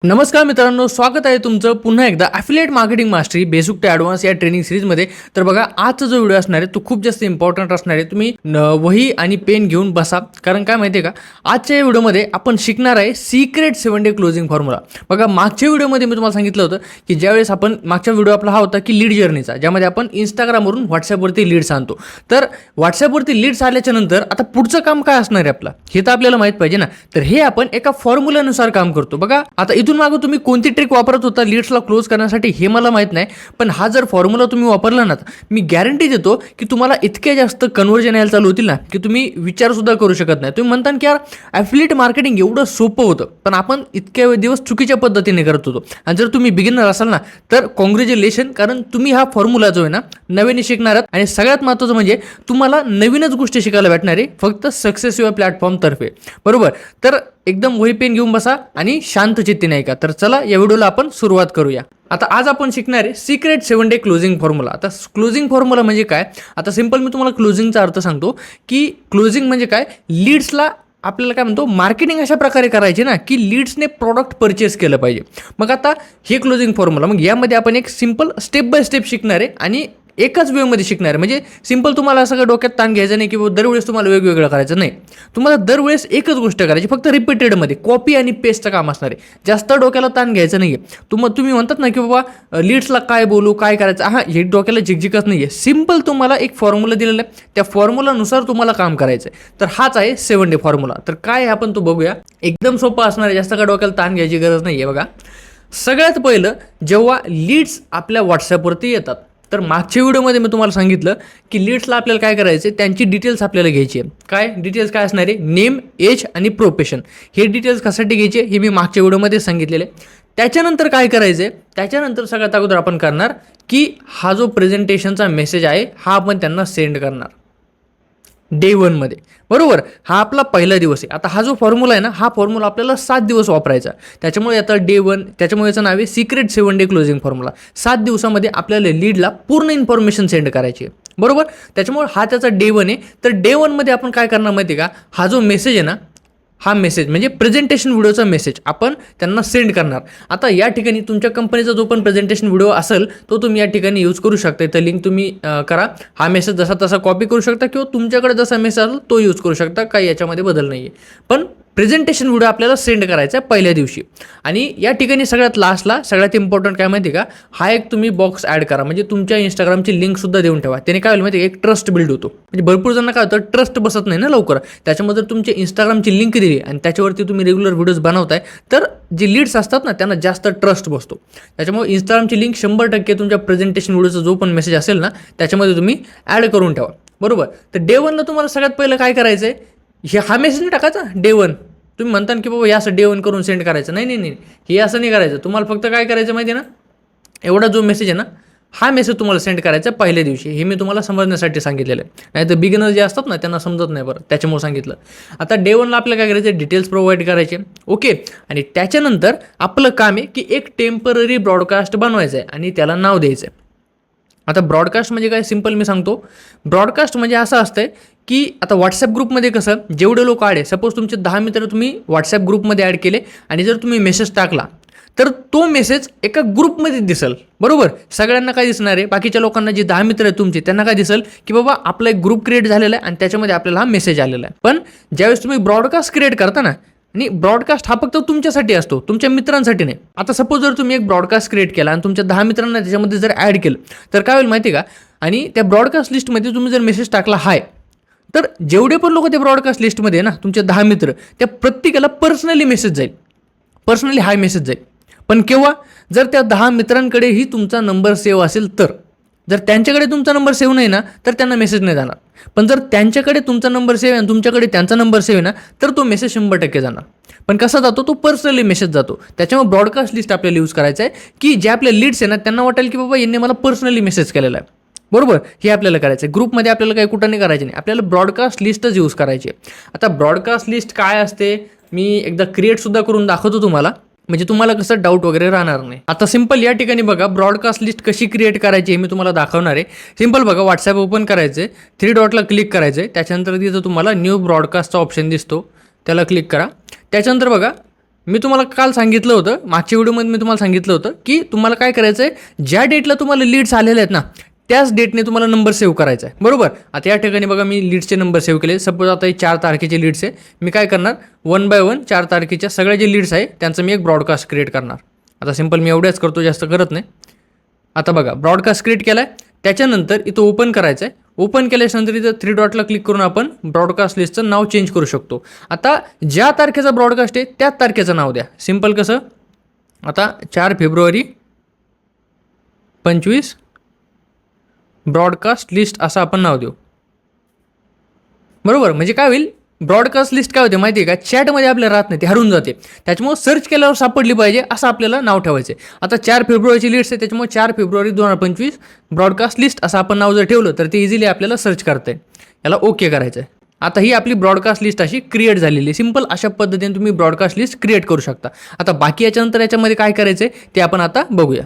नमस्कार मित्रांनो, स्वागत आहे तुमचं पुन्हा एकदा affiliate marketing mastery basic to advance या ट्रेनिंग सिरीजमध्ये. तर बघा, आजचा जो व्हिडिओ असणार आहे तो खूप जास्त इम्पॉर्टंट असणार आहे. तुम्ही वही आणि पेन घेऊन बसा, कारण काय माहिती आहे का, आजच्या या व्हिडिओमध्ये आपण शिकणार आहे सिक्रेट 7 डे क्लोजिंग फॉर्म्युला. बघा, मागच्या व्हिडिओमध्ये मी तुम्हाला सांगितलं होतं की ज्यावेळेस आपण मागचा व्हिडिओ आपला हा होता की लीड जर्नीचा, ज्यामध्ये आपण इंस्टाग्रामवरून व्हॉट्सॲपवरती लीड्स आणतो. तर व्हॉट्सॲपवरती लीड्स आल्याच्या नंतर आता पुढचं काम काय असणार आहे आपलं, हे तर आपल्याला माहीत पाहिजे ना. तर हे आपण एका फॉर्म्युलानुसार काम करतो. बघा, आता इथून मागं तुम्ही कोणती ट्रिक वापरत होता लीड्सला क्लोज करण्यासाठी हे मला माहीत नाही, पण हा जर फॉर्म्युला तुम्ही वापरला ना, मी गॅरंटी देतो की तुम्हाला इतके जास्त कन्वर्जन यायला चालू होतील ना की तुम्ही विचारसुद्धा करू शकत नाही. तुम्ही म्हणता की यार ॲफिलिएट मार्केटिंग एवढं सोपं होतं, पण आपण इतक्या दिवस चुकीच्या पद्धतीने करत होतो. आणि जर तुम्ही बिगिनर असाल ना तर कॉंग्रॅच्युलेशन, कारण तुम्ही हा फॉर्म्युला जो आहे ना नव्याने शिकणार आहात. आणि सगळ्यात महत्त्वाचं म्हणजे तुम्हाला नवीनच गोष्टी शिकायला भेटणार आहे फक्त सक्सेस युअर प्लॅटफॉर्मतर्फे, बरोबर. तर एकदम वही पेन घेऊन बसा आणि शांत चित्तीने ऐका. तर चला या व्हिडिओला आपण सुरुवात करूया. आता आज आपण शिकणार आहे सिक्रेट 7 डे क्लोजिंग फॉर्म्युला. आता क्लोजिंग फॉर्म्युला म्हणजे काय, आता सिंपल मी तुम्हाला क्लोजिंगचा अर्थ सांगतो की क्लोजिंग म्हणजे काय, लीड्सला आपल्याला काय म्हणतो मार्केटिंग अशा प्रकारे करायचे ना की लीड्सने प्रॉडक्ट परचेस केलं पाहिजे. मग आता हे क्लोजिंग फॉर्म्युला, मग यामध्ये आपण एक सिंपल स्टेप बाय स्टेप शिकणार आहे आणि एकाच वेमध्ये शिकणार आहे. म्हणजे सिंपल तुम्हाला सगळं डोक्यात ताण घ्यायचं नाही की दरवेळेस तुम्हाला वेगवेगळं करायचं नाही. तुम्हाला दरवेळेस एकच गोष्ट करायची, फक्त रिपीटेडमध्ये कॉपी आणि पेस्टचं काम असणार आहे. जास्त डोक्याला ताण घ्यायचं नाही आहे. तुम्ही म्हणतात ना की बाबा लीड्सला काय बोलू, काय करायचं, हां हे डोक्याला झिकझिकच नाही आहे. सिंपल तुम्हाला एक फॉर्म्युला दिलेला आहे, त्या फॉर्म्युलानुसार तुम्हाला काम करायचं आहे. तर हाच आहे 7 डे फॉर्म्युला. तर काय आहे आपण तो बघूया. एकदम सोपं असणार आहे, जास्त काय डोक्याला ताण घ्यायची गरज नाही आहे. बघा, सगळ्यात पहिलं जेव्हा लीड्स आपल्या व्हॉट्सॲपवरती येतात, तर मागच्या व्हिडिओमध्ये मी तुम्हाला सांगितलं की लीड्सला आपल्याला काय करायचं आहे, त्यांची डिटेल्स आपल्याला घ्यायची आहे. काय डिटेल्स काय असणार आहे, नेम, एज आणि प्रोफेशन. हे डिटेल्स कशासाठी घ्यायचे हे मी मागच्या व्हिडिओमध्ये सांगितलेले. त्याच्यानंतर काय करायचं आहे, त्याच्यानंतर सगळ्यात अगोदर आपण करणार की हा जो प्रेझेंटेशनचा मेसेज आहे हा आपण त्यांना सेंड करणार डे 1मध्ये, बरोबर. हा आपला पहिला दिवस आहे. आता हा जो फॉर्म्युला आहे ना, हा फॉर्म्युला आपल्याला 7 दिवस वापरायचा. त्याच्यामुळे आता डे 1, त्याच्यामुळे याचं नाव आहे सिक्रेट 7 डे क्लोजिंग फॉर्म्युला. 7 दिवसामध्ये आपल्याला लीडला पूर्ण इन्फॉर्मेशन सेंड करायची आहे, बरोबर. त्याच्यामुळे हा त्याचा डे 1 आहे. तर डे 1मध्ये आपण काय करणार माहिती आहे का, हा जो मेसेज आहे ना, हा मेसेज म्हणजे प्रेझेंटेशन व्हिडिओचा मेसेज आपण त्यांना सेंड करणार. आता या ठिकाणी तुमच्या कंपनीचा जो पण प्रेझेंटेशन व्हिडिओ असेल तो तुम्ही या ठिकाणी यूज करू शकता. तर लिंक तुम्ही करा. हा मेसेज जसा तसा कॉपी करू शकता किंवा तुमच्याकडे जसा मेसेज असेल तो यूज करू शकता. काही याच्यामध्ये बदल नाही आहे. पण प्रेझेंटेशन व्हिडिओ आपल्याला सेंड करायचा आहे पहिल्या दिवशी. आणि या ठिकाणी सगळ्यात लास्टला सगळ्यात इम्पॉर्टंट काय माहिती का, हा एक तुम्ही बॉक्स ॲड करा. म्हणजे तुमच्या इंस्टाग्रामची लिंकसुद्धा देऊन ठेवा. त्याने काय होईल माहिती, एक ट्रस्ट बिल्ड होतो. म्हणजे भरपूर जणांना काय होतं, ट्रस्ट बसत नाही ना लवकर. त्याच्यामध्ये जर तुमची इंस्टाग्रामची लिंक दिली आणि त्याच्यावरती तुम्ही रेग्युलर व्हिडिओज बनवताय तर जे लीड्स असतात ना त्यांना जास्त ट्रस्ट बसतो. त्याच्यामुळे इंस्टाग्रामची लिंक 100% तुमच्या प्रेझेंटेशन व्हिडिओचा जो पण मेसेज असेल ना त्याच्यामध्ये तुम्ही ॲड करून ठेवा, बरोबर. तर डे 1ला तुम्हाला सगळ्यात पहिलं काय करायचं आहे, हा मेसेज नाही टाकायचा डे 1. तुम्ही म्हणता की बाबा हे असं डे 1 करून सेंड करायचं, नाही, हे असं नाही करायचं. तुम्हाला फक्त काय करायचं माहिती आहे ना, एवढा जो मेसेज आहे ना हा मेसेज तुम्हाला सेंड करायचा पहिल्या दिवशी. हे मी तुम्हाला समजण्यासाठी सांगितलेलं आहे. नाही तर बिगिनर जे असतात ना त्यांना समजत नाही, बरं, त्याच्यामुळे सांगितलं. आता डे 1ला आपल्याला काय करायचं, डिटेल्स प्रोव्हाइड करायचे, ओके. आणि त्याच्यानंतर आपलं काम आहे की एक टेम्पररी ब्रॉडकास्ट बनवायचं आहे आणि त्याला नाव द्यायचं आहे. आता ब्रॉडकास्ट म्हणजे काय, सिंपल मी सांगतो. ब्रॉडकास्ट म्हणजे असं असतंय की आता व्हॉट्सॲप ग्रुपमध्ये कसं जेवढे लोक ॲड आहे, सपोज तुमचे 10 मित्र तुम्ही व्हॉट्सॲप ग्रुपमध्ये ॲड केले आणि जर तुम्ही मेसेज टाकला तर तो मेसेज एका ग्रुपमध्ये दिसेल, बरोबर. सगळ्यांना काय दिसणार आहे, बाकीच्या लोकांना जे 10 मित्र आहेत तुमचे त्यांना काय दिसेल की बाबा आपला एक ग्रुप क्रिएट झालेला आहे आणि त्याच्यामध्ये आपल्याला हा मेसेज आलेला आहे. पण ज्यावेळेस तुम्ही ब्रॉडकास्ट क्रिएट करता ना, आणि ब्रॉडकास्ट हा फक्त तुमच्यासाठी असतो, तुमच्या मित्रांसाठी नाही. आता सपोज जर तुम्ही एक ब्रॉडकास्ट क्रिएट केला आणि तुमच्या 10 मित्रांना त्याच्यामध्ये जर ॲड केलं तर काय होईल माहिती आहे का, आणि त्या ब्रॉडकास्ट लिस्टमध्ये तुम्ही जर मेसेज टाकला हाय, तर जेवढे पण लोक त्या ब्रॉडकास्ट लिस्टमध्ये ना तुमचे 10 मित्र, त्या प्रत्येकाला पर्सनली मेसेज जाईल, पर्सनली हाय मेसेज जाईल. पण केव्हा, जर त्या 10 मित्रांकडेही तुमचा नंबर सेव्ह असेल तर. जर त्यांच्याकडे तुमचा नंबर सेव्ह नाही ना तर त्यांना मेसेज नाही जाणार. पण जर त्यांच्याकडे तुमचा नंबर सेव्ह आहे आणि तुमच्याकडे त्यांचा नंबर सेव्ह आहे ना तर तो मेसेज 100% जाणार. पण कसा जातो, तो पर्सनली मेसेज जातो. त्याच्यामुळे ब्रॉडकास्ट लिस्ट आपल्याला यूज करायचं आहे की जे आपले लीड्स आहे ना त्यांना वाटेल की बाबा यांनी मला पर्सनली मेसेज केलेला आहे, बरोबर. हे आपल्याला करायचं आहे. ग्रुपमध्ये आपल्याला काही कुठं नाही करायचं नाही, आपल्याला ब्रॉडकास्ट लिस्टच यूज करायची आहे. आता ब्रॉडकास्ट लिस्ट काय असते मी एकदा क्रिएटसुद्धा करून दाखवतो तुम्हाला, म्हणजे तुम्हाला कसं डाऊट वगैरे राहणार नाही. आता सिंपल या ठिकाणी बघा, ब्रॉडकास्ट लिस्ट कशी क्रिएट करायची हे मी तुम्हाला दाखवणार आहे. सिंपल बघा, व्हॉट्सॲप ओपन करायचं आहे, 3 डॉटला क्लिक करायचं आहे. त्याच्यानंतर तिथं तुम्हाला न्यू ब्रॉडकास्टचा ऑप्शन दिसतो, त्याला क्लिक करा. त्याच्यानंतर बघा मी तुम्हाला काल सांगितलं होतं, मागच्या व्हिडिओमध्ये मी तुम्हाला सांगितलं होतं की तुम्हाला काय करायचं आहे, ज्या डेटला तुम्हाला लीड्स आलेले आहेत ना त्याच डेटने तुम्हाला नंबर सेव्ह करायचा आहे, बरोबर. आता या ठिकाणी बघा मी लीड्सचे नंबर सेव्ह केले. सपोज आता हे 4 तारखेचे लीड्स आहे, मी काय करणार 1 बाय 1 4 तारखेच्या सगळ्या जे लीड्स आहे त्यांचं मी एक ब्रॉडकास्ट क्रिएट करणार. आता सिंपल मी एवढ्याच करतो, जास्त करत नाही. आता बघा ब्रॉडकास्ट क्रिएट केला आहे. त्याच्यानंतर इथं ओपन करायचं आहे. ओपन केल्यानंतर इथं 3 डॉटला क्लिक करून आपण ब्रॉडकास्ट लिस्टचं नाव चेंज करू शकतो. आता ज्या तारखेचा ब्रॉडकास्ट आहे त्याच तारखेचं नाव द्या. सिंपल कसं, आता 4 फेब्रुवारी 25 ब्रॉडकास्ट लिस्ट असं आपण नाव देऊ, बरोबर. म्हणजे काय होईल, ब्रॉडकास्ट लिस्ट काय होते माहिती आहे का, चॅटमध्ये आपल्याला राहत नाही, ते हरून जाते. त्याच्यामुळे सर्च केल्यावर सापडली पाहिजे असं आपल्याला नाव ठेवायचं आहे. आता 4 फेब्रुवारीची लिस्ट आहे, त्याच्यामुळे 4 फेब्रुवारी 2025 ब्रॉडकास्ट लिस्ट असं आपण नाव जर ठेवलं तर ते इझिली आपल्याला सर्च करता येईल. याला ओके करायचं आहे. आता ही आपली ब्रॉडकास्ट लिस्ट अशी क्रिएट झालेली आहे. सिंपल अशा पद्धतीने तुम्ही ब्रॉडकास्ट लिस्ट क्रिएट करू शकता. आता बाकी याच्यानंतर याच्यामध्ये काय करायचं आहे ते आपण आता बघूया.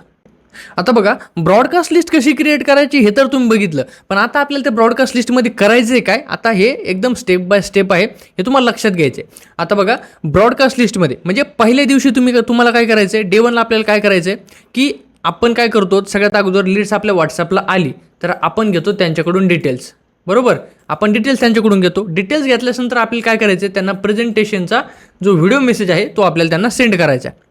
आता बघा ब्रॉडकास्ट लिस्ट कशी क्रिएट करायची हे तर तुम्ही बघितलं, पण आता आपल्याला त्या ब्रॉडकास्ट लिस्टमध्ये करायचं आहे काय, आता हे एकदम स्टेप बाय स्टेप आहे, हे तुम्हाला लक्षात घ्यायचं आहे. आता बघा ब्रॉडकास्ट लिस्टमध्ये म्हणजे पहिल्या दिवशी तुम्हाला काय करायचं आहे, डे 1ला आपल्याला काय करायचं आहे की आपण काय करतो, सगळ्यात अगोदर लीड्स आपल्या व्हॉट्सअपला आली तर आपण घेतो त्यांच्याकडून डिटेल्स, बरोबर. आपण डिटेल्स त्यांच्याकडून घेतो. डिटेल्स घेतल्यानंतर आपल्याला काय करायचं आहे, त्यांना प्रेझेंटेशनचा जो व्हिडिओ मेसेज आहे तो आपल्याला त्यांना सेंड करायचा आहे.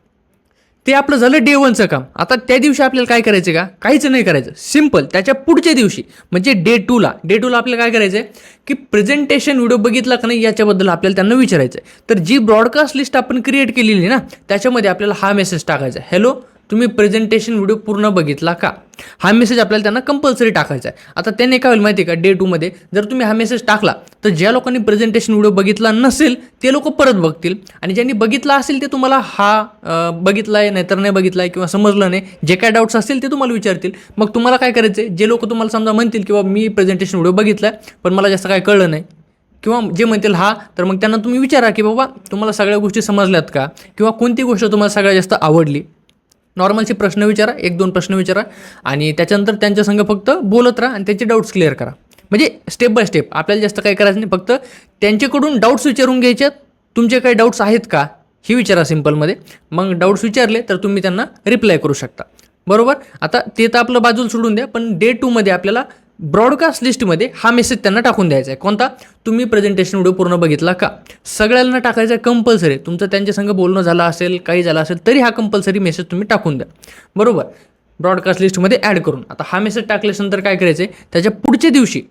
ते आपलं झालं डे 1चं काम. आता त्या दिवशी आपल्याला काय करायचं का, काहीच नाही करायचं. सिंपल त्याच्या पुढच्या दिवशी म्हणजे डे 2ला आपल्याला काय करायचं आहे की प्रेझेंटेशन व्हिडिओ बघितला का नाही याच्याबद्दल आपल्याला त्यांना विचारायचं आहे. तर जी ब्रॉडकास्ट लिस्ट आपण क्रिएट केलेली ना त्याच्यामध्ये आपल्याला हा मेसेज टाकायचा आहे, हॅलो तुम्ही प्रेझेंटेशन व्हिडिओ पूर्ण बघितला का. हा मेसेज आपल्याला त्यांना कंपल्सरी टाकायचा आहे. आता त्याने काय होईल माहिती आहे का, डे 2मध्ये जर तुम्ही हा मेसेज टाकला तर ज्या लोकांनी प्रेझेंटेशन व्हिडिओ बघितला नसेल ते लोक परत बघतील, आणि ज्यांनी बघितला असेल ते तुम्हाला हा बघितला आहे नाहीतर नाही बघितला आहे किंवा समजलं नाही, जे काय डाऊट्स असतील ते तुम्हाला विचारतील. मग तुम्हाला काय करायचं आहे, जे लोक तुम्हाला समजा म्हणतील किंवा मी प्रेझेंटेशन व्हिडिओ बघितला आहे पण मला जास्त काय कळलं नाही, किंवा जे म्हणतील हा, तर मग त्यांना तुम्ही विचारा की बाबा तुम्हाला सगळ्या गोष्टी समजल्यात का, किंवा कोणती गोष्ट तुम्हाला सगळ्यात जास्त आवडली. नॉर्मलचे प्रश्न विचारा, 1-2 प्रश्न विचारा आणि त्याच्यानंतर त्यांच्या संग फक्त बोलत राहा आणि त्यांचे डाऊट्स क्लिअर करा. म्हणजे स्टेप बाय स्टेप आपल्याला जास्त काही करायचं नाही, फक्त त्यांच्याकडून डाऊट्स विचारून घ्यायच्यात. तुमचे काही डाऊट्स आहेत का ही विचारा सिंपलमध्ये. मग डाऊट्स विचारले तर तुम्ही त्यांना रिप्लाय करू शकता, बरोबर. आता ते तर आपलं बाजूला सोडून द्या, पण डे 2मध्ये आपल्याला ब्रॉडकास्ट लिस्टमध्ये हा मेसेज त्यांना टाकून द्यायचा आहे. कोणता, तुम्ही प्रेझेंटेशन व्हिडिओ पूर्ण बघितला का. सगळ्यांना टाकायचं आहे कंपल्सरी. तुमचं त्यांच्या संग बोलणं झालं असेल, काही झालं असेल तरी हा कंपल्सरी मेसेज तुम्ही टाकून द्या, बरोबर, ब्रॉडकास्ट लिस्टमध्ये ॲड करून. आता हा मेसेज टाकल्यानंतर काय करायचं आहे, त्याच्या पुढच्या दिवशी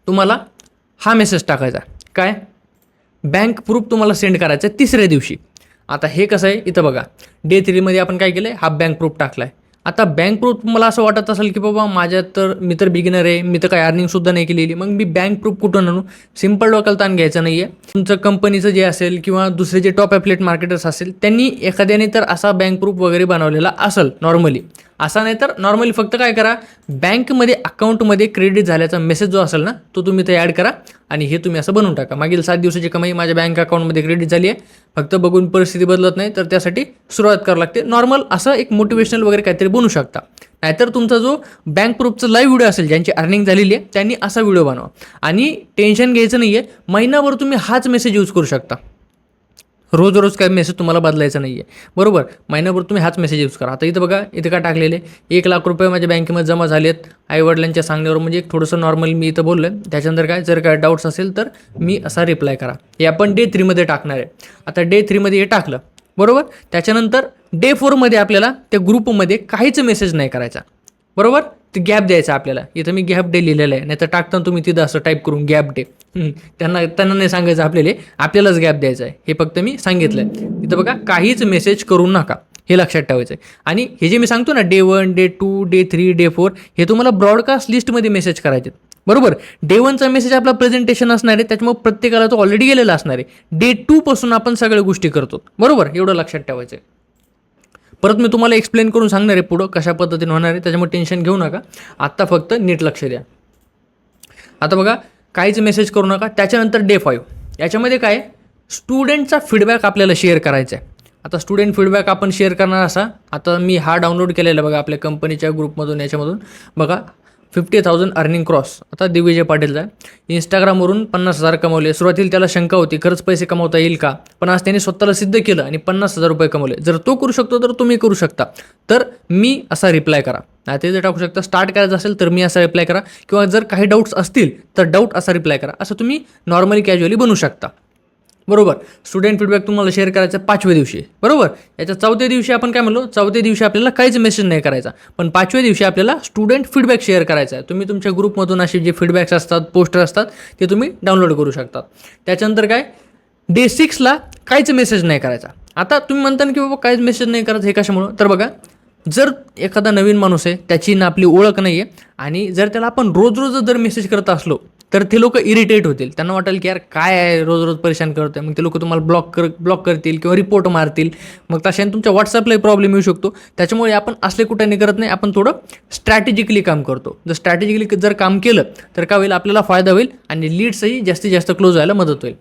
तुम्हाला हा मेसेज टाकायचा, काय बँक प्रूफ तुम्हाला सेंड करायचा आहे तिसऱ्या दिवशी. आता हे कसं आहे, इथं बघा डे 3मध्ये आपण काय केलं आहे, हा बँक प्रूफ टाकला आहे. आता बँक प्रूफ मला असं वाटत असेल की बाबा मी तर बिगिनर आहे, मी तर काही अर्निंगसुद्धा नाही केलेली, मग मी बँक प्रूफ कुठून आणू. सिंपल डोक्याला ताण घ्यायचं नाही आहे. तुमचं कंपनीचं जे असेल किंवा दुसरे जे टॉप ॲफिलिएट मार्केटर्स असेल त्यांनी एखाद्याने तर असा बँक प्रूफ वगैरे बनवलेला असेल नॉर्मली. असा नाही तर नॉर्मली फक्त काय करा, बँकमध्ये अकाउंटमध्ये क्रेडिट झाल्याचा मेसेज जो असेल ना तो तुम्ही ते ॲड करा आणि हे तुम्ही असं बनवून टाका, मागील 7 दिवसाची कमाई माझ्या बँक अकाउंटमध्ये क्रेडिट झाली आहे. फक्त बघून परिस्थिती बदलत नाही तर त्यासाठी सुरुवात करावं लागते. नॉर्मल असं एक मोटिवेशनल वगैरे काहीतरी बनवू शकता. नाहीतर तुमचा जो बँक प्रूफचा लाईव्ह व्हिडिओ असेल, ज्यांची अर्निंग झालेली आहे त्यांनी असा व्हिडिओ बनवा. आणि टेन्शन घ्यायचं नाही आहे, महिनाभर तुम्ही हाच मेसेज यूज करू शकता. रोज काय मेसेज तुम्हाला बदलायचा नाही आहे, बरोबर. महिनाभर तुम्ही हाच मेसेज यूज करा. आता इथं बघा, इथं काय टाकलेले 1 लाख रुपये माझ्या बँकेमध्ये जमा झालेत आईवडिलांच्या सांगण्यावर. म्हणजे एक थोडंसं नॉर्मल मी इथं बोललो आहे. त्याच्यानंतर काय, जर काय डाऊट्स असेल तर मी असा रिप्लाय करा. हे आपण डे 3मध्ये टाकणार आहे. आता डे 3मध्ये हे टाकलं, बरोबर. त्याच्यानंतर डे 4मध्ये आपल्याला त्या ग्रुपमध्ये काहीच मेसेज नाही करायचा, बरोबर. ते गॅप द्यायचा आपल्याला. इथं मी गॅप डे लिहिलेलं आहे, नाही तर टाकताना तुम्ही तिथं असं टाईप करून गॅप डे. त्यांना नाही सांगायचं आपल्यालाच गॅप द्यायचा आहे, हे फक्त मी सांगितलं आहे. इथं बघा काहीच मेसेज करू नका, हे लक्षात ठेवायचं आहे. आणि हे जे मी सांगतो ना डे 1, डे 2, डे 3, डे 4 हे तुम्हाला ब्रॉडकास्ट लिस्टमध्ये मेसेज करायचे, बरोबर. डे 1चा मेसेज आपला प्रेझेंटेशन असणार आहे, त्याच्यामुळे प्रत्येकाला तो ऑलरेडी गेलेला असणार आहे. डे 2 पासून आपण सगळ्या गोष्टी करतो, बरोबर. एवढं लक्षात ठेवायचं आहे. परत मी तुम्हाला एक्सप्लेन करून सांगणार आहे पुढं कशा पद्धतीने होणार आहे, त्याच्यामुळे टेन्शन घेऊ नका. आत्ता फक्त नीट लक्ष द्या. आता बघा काहीच मेसेज करू नका. त्याच्यानंतर डे 5 याच्यामध्ये काय, स्टुडंटचा फीडबॅक आपल्याला शेअर करायचा आहे. आता स्टुडंट फीडबॅक आपण शेअर करणार असा, आता मी हा डाउनलोड केलेला बघा आपल्या कंपनीच्या ग्रुपमधून, याच्यामधून बघा 50,000 अर्निंग क्रॉस. आता दिग्विजय पाटीलचा इंस्टाग्रामवरून 50,000 कमवले. सुरुवातीला त्याला शंका होती खरंच पैसे कमवता येईल का, पण आज त्याने स्वतःला सिद्ध केलं आणि 50,000 रुपये कमवले. जर तो करू शकतो तर तुम्ही करू शकता. तर मी असा रिप्लाय करा. ते जर टाकू शकता स्टार्ट करायचं असेल तर मी असा रिप्लाय करा, किंवा जर काही डाऊट्स असतील तर डाऊट असा रिप्लाय करा. असं तुम्ही नॉर्मली कॅज्युअली बनवू शकता. बरोबर. स्टुडंट फीडबॅक तुम्हाला शेअर करायचा 5व्या दिवशी. बरोबर. याच्या 4थ्या दिवशी आपण काय म्हणलो, 4थ्या दिवशी आपल्याला काहीच मेसेज नाही करायचा, पण 5व्या दिवशी आपल्याला स्टुडंट फीडबॅक शेअर करायचा आहे. तुम्ही तुमच्या ग्रुपमधून असे जे फीडबॅक्स असतात, पोस्टर असतात, ते तुम्ही डाउनलोड करू शकता. त्याच्यानंतर काय, डे 6ला काहीच मेसेज नाही करायचा. आता तुम्ही म्हणता की बाबा काहीच मेसेज नाही करायचं, हे कशामुळं, तर बघा, जर एखादा नवीन माणूस आहे, त्याची ना आपली ओळख नाही आहे, आणि जर त्याला आपण रोज रोज जर मेसेज करत असलो तर ते लोक इरिटेट होतील. त्यांना वाटेल की यार काय आहे, रोज रोज परेशान करतोय. मग ते लोक तुम्हाला ब्लॉक करतील किंवा रिपोर्ट मारतील. मग तशाने तुमच्या व्हॉट्सअपलाही प्रॉब्लेम येऊ शकतो. त्याच्यामुळे आपण असले कुठे करत नाही, आपण थोडं स्ट्रॅटेजिकली काम करतो. जर स्ट्रॅटेजिकली जर काम केलं तर काय होईल, आपल्याला फायदा होईल आणि लीड्सही जास्तीत जास्त क्लोज व्हायला मदत होईल.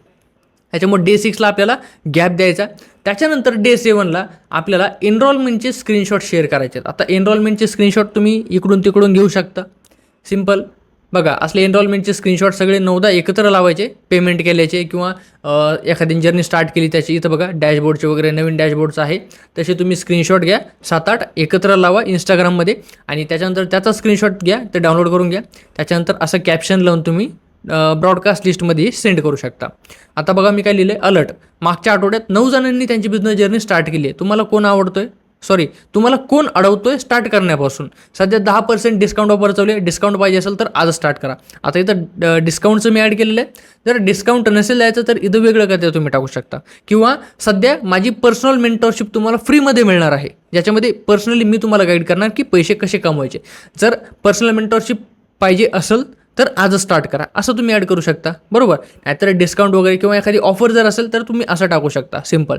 त्याच्यामुळे डे 6ला आपल्याला गॅप द्यायचा. त्याच्यानंतर डे 7ला आपल्याला एनरोलमेंटचे स्क्रीनशॉट शेअर करायचे आहेत. आता एनरोलमेंटचे स्क्रीनशॉट तुम्ही इकडून तिकडून घेऊ शकता. सिम्पल. बघा, असले एनरोलमेंटचे स्क्रीनशॉट सगळे 9-10 एकत्र लावायचे, पेमेंट केल्याचे किंवा एखादी जर्नी स्टार्ट केली त्याची. इथं बघा डॅशबोर्डचे वगैरे नवीन डॅशबोर्डचं आहे, तसे तुम्ही स्क्रीनशॉट घ्या, 7-8 एकत्र लावा इंस्टाग्राममध्ये, आणि त्याच्यानंतर त्याचा स्क्रीनशॉट घ्या, ते डाउनलोड करून घ्या. त्याच्यानंतर असं कॅप्शन लावून तुम्ही ब्रॉडकास्ट लिस्टमध्ये सेंड करू शकता. आता बघा मी काय लिहिलं आहे, अलर्ट. मागच्या आठवड्यात 9 जणांनी त्यांची बिझनेस जर्नी स्टार्ट केली आहे. तुम्हाला कोण अडवतोय स्टार्ट करण्यापासून. सध्या 10% डिस्काउंट ऑफर चालू आहे. डिस्काउंट पाहिजे असेल तर आज स्टार्ट करा. आता इथं डिस्काउंटचं मी ॲड केलेलं आहे. जर डिस्काउंट नसेल द्यायचं तर इथं वेगळं काय ते तुम्ही टाकू शकता. किंवा सध्या माझी पर्सनल मेंटरशिप तुम्हाला फ्रीमध्ये मिळणार आहे, ज्याच्यामध्ये पर्सनली मी तुम्हाला गाईड करणार की पैसे कसे कमवायचे. जर पर्सनल मेंटरशिप पाहिजे असेल तर आजच स्टार्ट करा, असं तुम्ही ॲड करू शकता. बरोबर. नाहीतर डिस्काउंट वगैरे किंवा एखादी ऑफर जर असेल तर तुम्ही असं टाकू शकता. सिम्पल.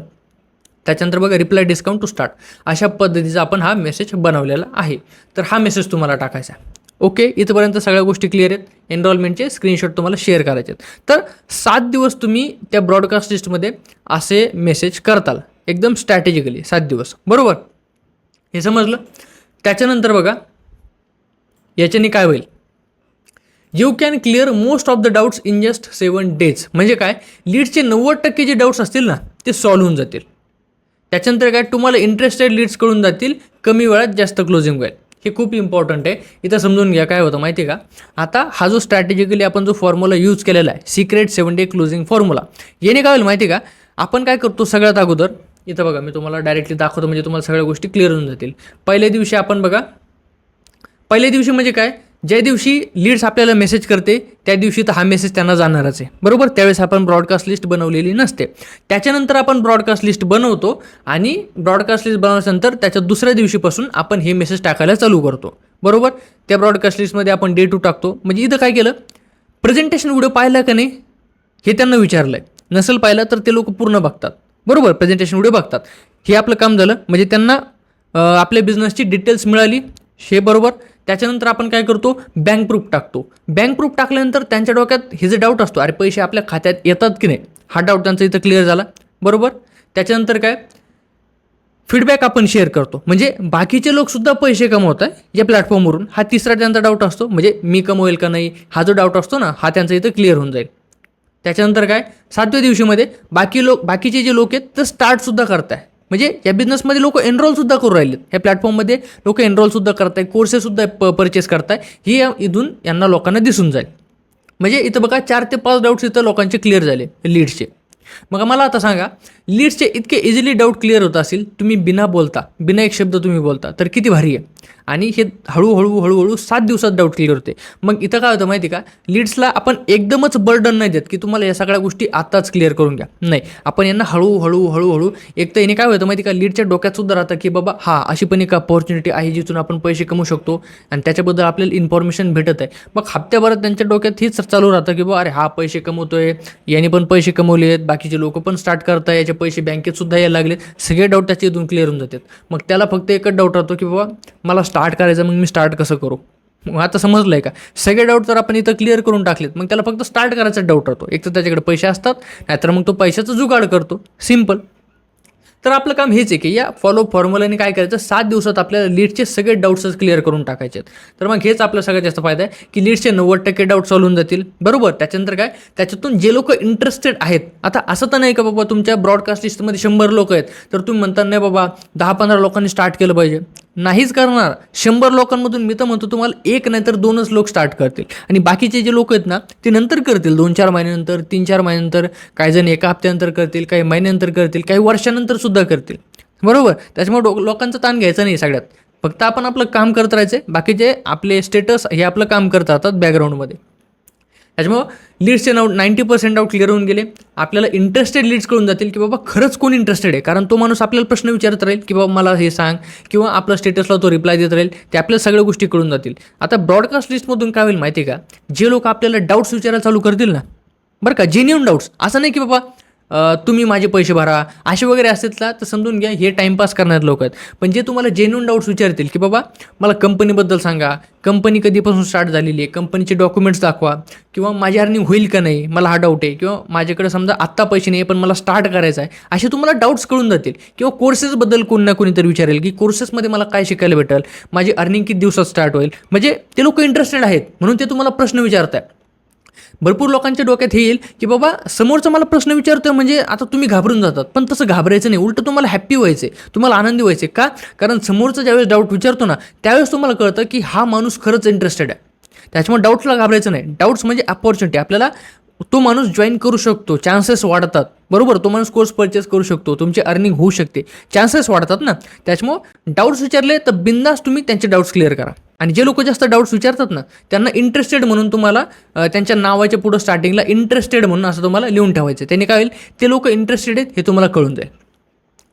त्याच्यानंतर बघा रिप्लाय डिस्काउंट टू स्टार्ट, अशा पद्धतीचा आपण हा मेसेज बनवलेला आहे. तर हा मेसेज तुम्हाला टाकायचा आहे. ओके, इथपर्यंत सगळ्या गोष्टी क्लिअर आहेत. एनरोलमेंटचे स्क्रीनशॉट तुम्हाला शेअर करायचे आहेत. तर 7 दिवस तुम्ही त्या ब्रॉडकास्ट लिस्टमध्ये असे मेसेज करताल, एकदम स्ट्रॅटेजिकली 7 दिवस. बरोबर. हे समजलं. त्याच्यानंतर बघा याच्याने काय होईल, you can clear most of the doubts in just 7 days. म्हणजे काय, लीड्सचे 90% जे डाऊट्स असतील ना ते सॉल्व्ह होऊन जातील. त्याच्यानंतर काय, तुम्हाला इंटरेस्टेड लीड्स कळून जातील, कमी वेळात जास्त क्लोजिंग होईल. हे खूप इम्पॉर्टंट आहे. इथं समजून घ्या काय होतं माहिती आहे का. आता हा जो स्ट्रॅटेजिकली आपण जो फॉर्म्युला यूज केलेला आहे, सिक्रेट 7 day क्लोजिंग फॉर्म्युला, याने काय होईल माहिती आहे का. आपण काय करतो सगळ्यात अगोदर, इथं बघा मी तुम्हाला डायरेक्टली दाखवतो म्हणजे तुम्हाला सगळ्या गोष्टी क्लिअर होऊन जातील. पहिल्या दिवशी आपण बघा, पहिल्या दिवशी म्हणजे काय, ज्या दिवशी लीड्स आपल्याला मेसेज करते त्या दिवशी तर हा मेसेज त्यांना जाणारच आहे. बरोबर. त्यावेळेस आपण ब्रॉडकास्ट लिस्ट बनवलेली नसते. त्याच्यानंतर आपण ब्रॉडकास्ट लिस्ट बनवतो आणि ब्रॉडकास्ट लिस्ट बनवल्यानंतर त्याच्या दुसऱ्या दिवशीपासून आपण हे मेसेज टाकायला चालू करतो. बरोबर. त्या ब्रॉडकास्ट लिस्टमध्ये आपण डे 2 टाकतो. म्हणजे इथं काय केलं, प्रेझेंटेशन व्हिडिओ पाहिला का नाही हे त्यांना विचारलं आहे. नसेल पाहिलं तर ते लोक पूर्ण बघतात. बरोबर. प्रेझेंटेशन व्हिडिओ बघतात. हे आपलं काम झालं. म्हणजे त्यांना आपल्या बिझनेसची डिटेल्स मिळाली, हे बरोबर. त्याच्यानंतर आपण काय करतो, बँक प्रूफ टाकतो. बँक प्रूफ टाकल्यानंतर त्यांच्या डोक्यात हे जे डाऊट असतो, अरे पैसे आपल्या खात्यात येतात की नाही, हा डाऊट त्यांचा इथं क्लिअर झाला. बरोबर. त्याच्यानंतर काय, फीडबॅक आपण शेअर करतो. म्हणजे बाकीचे लोकसुद्धा पैसे कमवत आहे या प्लॅटफॉर्मवरून, हा तिसरा त्यांचा डाऊट असतो. म्हणजे मी कमवेल का नाही हा जो डाऊट असतो ना, हा त्यांचा इथं क्लिअर होऊन जाईल. त्याच्यानंतर काय, 7व्या दिवशीमध्ये बाकीचे जे लोक आहेत ते स्टार्टसुद्धा करताय. म्हणजे या बिझनेसमध्ये लोक एनरोलसुद्धा करू राहिलेत. ह्या प्लॅटफॉर्ममध्ये लोक एनरोलसुद्धा करताय, कोर्सेससुद्धा परचेस करताय. ही इथून यांना लोकांना दिसून जाईल. म्हणजे इथं बघा 4 ते 5 डाऊट्स इथं लोकांचे क्लिअर झाले लीड्सचे. मग मला आता सांगा, लीड्सचे इतके इझिली डाऊट क्लिअर होत असेल, तुम्ही बिना एक शब्द तुम्ही बोलता, तर किती भारी आहे. आणि हे हळूहळू 7 दिवसात डाऊट क्लिअर होते. मग इथं काय होतं माहिती का, लीड्सला आपण एकदमच बर्डन नाही देत की तुम्हाला या सगळ्या गोष्टी आत्ताच क्लिअर करून घ्या. नाही, आपण यांना हळूहळू एक तर याने काय होतं माहिती का, लीडच्या डोक्यात सुद्धा राहतं की बाबा हा अशी पण एक अपॉर्च्युनिटी आहे जिथून आपण पैसे कमवू शकतो आणि त्याच्याबद्दल आपल्याला इन्फॉर्मेशन भेटत आहे. मग हप्त्याभरात त्यांच्या डोक्यात हेच चालू राहतं की बाबा अरे हा पैसे कमवतोय, याने पण पैसे कमवले आहेत, बाकीचे लोक पण स्टार्ट करताय, याचे पैसे बँकेत सुद्धा यायला लागले. सगळे डाऊट त्याचे इथून क्लिअर होऊन जातात. मग त्याला फक्त एकच डाऊट राहतो की बाबा मला स्टार्ट करायचं, मग मी स्टार्ट कसं करू. मग आता समजलं आहे का, सगळे डाऊट जर आपण इथं क्लिअर करून टाकलेत, मग त्याला फक्त स्टार्ट करायचा डाऊट राहतो. एक तर त्याच्याकडे पैसे असतात, नाहीतर मग तो पैशाचा जुगाड करतो. सिम्पल. तर आपलं काम हेच आहे की या फॉलो फॉर्म्युलाने काय करायचं, 7 दिवसात आपल्याला लीडचे सगळे डाऊट्सच क्लिअर करून टाकायचे आहेत. तर मग हेच आपला सगळ्यात जास्त फायदा आहे की लीडचे 90% डाऊट सॉल्व्ह होऊन जातील. बरोबर. त्याच्यानंतर काय, त्याच्यातून जे लोक इंटरेस्टेड आहेत, आता असं तर नाही का बाबा तुमच्या ब्रॉडकास्ट लिस्टमध्ये 100 लोक आहेत तर तुम्ही म्हणता नाही बाबा 10-15 लोकांनी स्टार्ट केलं पाहिजे. नाहीच करणार. 100 लोकांमधून मी तर म्हणतो तुम्हाला 1 नाही तर 2च लोक स्टार्ट करतील आणि बाकीचे जे लोक आहेत ना ते नंतर करतील, 2-4 महिन्यानंतर, 3-4 महिन्यानंतर, काही जण एका हप्त्यानंतर करतील, काही महिन्यानंतर करतील, काही वर्षानंतर सुद्धा करतील. बरोबर. त्याच्यामुळे लोकांचा ताण घ्यायचा नाही सगळ्यात. फक्त आपण आपलं काम करत राहायचं. बाकीचे आपले स्टेटस हे आपलं काम करत राहतात बॅकग्राऊंडमध्ये. त्याच्यामुळं लीड्सचे 90% डाऊट क्लिअर होऊन गेले. आपल्याला इंटरेस्टेड लीड्स कळून जातील की बाबा खरंच कोण इंटरेस्टेड आहे. कारण तो माणूस आपल्याला प्रश्न विचारत राहील की बाबा मला हे सांग, किंवा आपल्या स्टेटसला तो रिप्लाय देत राहील. ते आपल्याला सगळ्या गोष्टी कळून जातील. आता ब्रॉडकास्ट लिस्टमधून काय होईल माहिती आहे का, जे लोक आपल्याला डाऊट्स विचारायला चालू करतील ना, बरं का, जेन्युइन डाऊट्स, असं नाही की बाबा तुम्ही माझे पैसे भरा असे वगैरे असेल ना, तर समजून घ्या हे टाईमपास करणारे लोक आहेत. पण जे तुम्हाला जेन्युइन डाऊट्स विचारतील की बाबा मला कंपनीबद्दल सांगा, कंपनी कधीपासून स्टार्ट झालेली आहे, कंपनीचे डॉक्युमेंट्स दाखवा, किंवा माझी अर्निंग होईल का नाही, मला हा डाऊट आहे, किंवा माझ्याकडे समजा आत्ता पैसे नाही पण मला स्टार्ट करायचं आहे, असे तुम्हाला डाऊट्स कळून जातील. किंवा कोर्सेसबद्दल कोणी ना कोणीतरी विचारेल की कोर्सेसमध्ये मला काय शिकायला भेटेल, माझी अर्निंग किती दिवसात स्टार्ट होईल. म्हणजे ते लोक इंटरेस्टेड आहेत म्हणून ते तुम्हाला प्रश्न विचारतात. भरपूर लोकांच्या डोक्यात हे येईल की बाबा समोरचा मला प्रश्न विचारतोय म्हणजे आता तुम्ही घाबरून जातात. पण तसं घाबरायचं नाही, उलटं तुम्हाला हॅप्पी व्हायचे, तुम्हाला आनंदी व्हायचे. का? कारण समोरचा ज्यावेळेस डाऊट विचारतो ना त्यावेळेस तुम्हाला कळतं की हा माणूस खरंच इंटरेस्टेड आहे. त्याच्यामुळे डाऊट्सला घाबरायचं नाही. डाऊट्स म्हणजे अपॉर्च्युनिटी. आपल्याला तो माणूस जॉईन करू शकतो, चान्सेस वाढतात. बरोबर. तो माणूस कोर्स परचेस करू शकतो, तुमची अर्निंग होऊ शकते, चान्सेस वाढतात ना. त्याच्यामुळं डाऊट्स विचारले तर बिंदास तुम्ही त्यांचे डाऊट्स क्लिअर करा. आणि जे लोक जास्त डाऊट्स विचारतात ना त्यांना इंटरेस्टेड म्हणून तुम्हाला त्यांच्या नावाच्या पुढं स्टार्टिंगला इंटरेस्टेड म्हणून असं तुम्हाला लिहून ठेवायचं. त्याने काय होईल, ते लोक इंटरेस्टेड आहेत हे तुम्हाला कळून जाईल.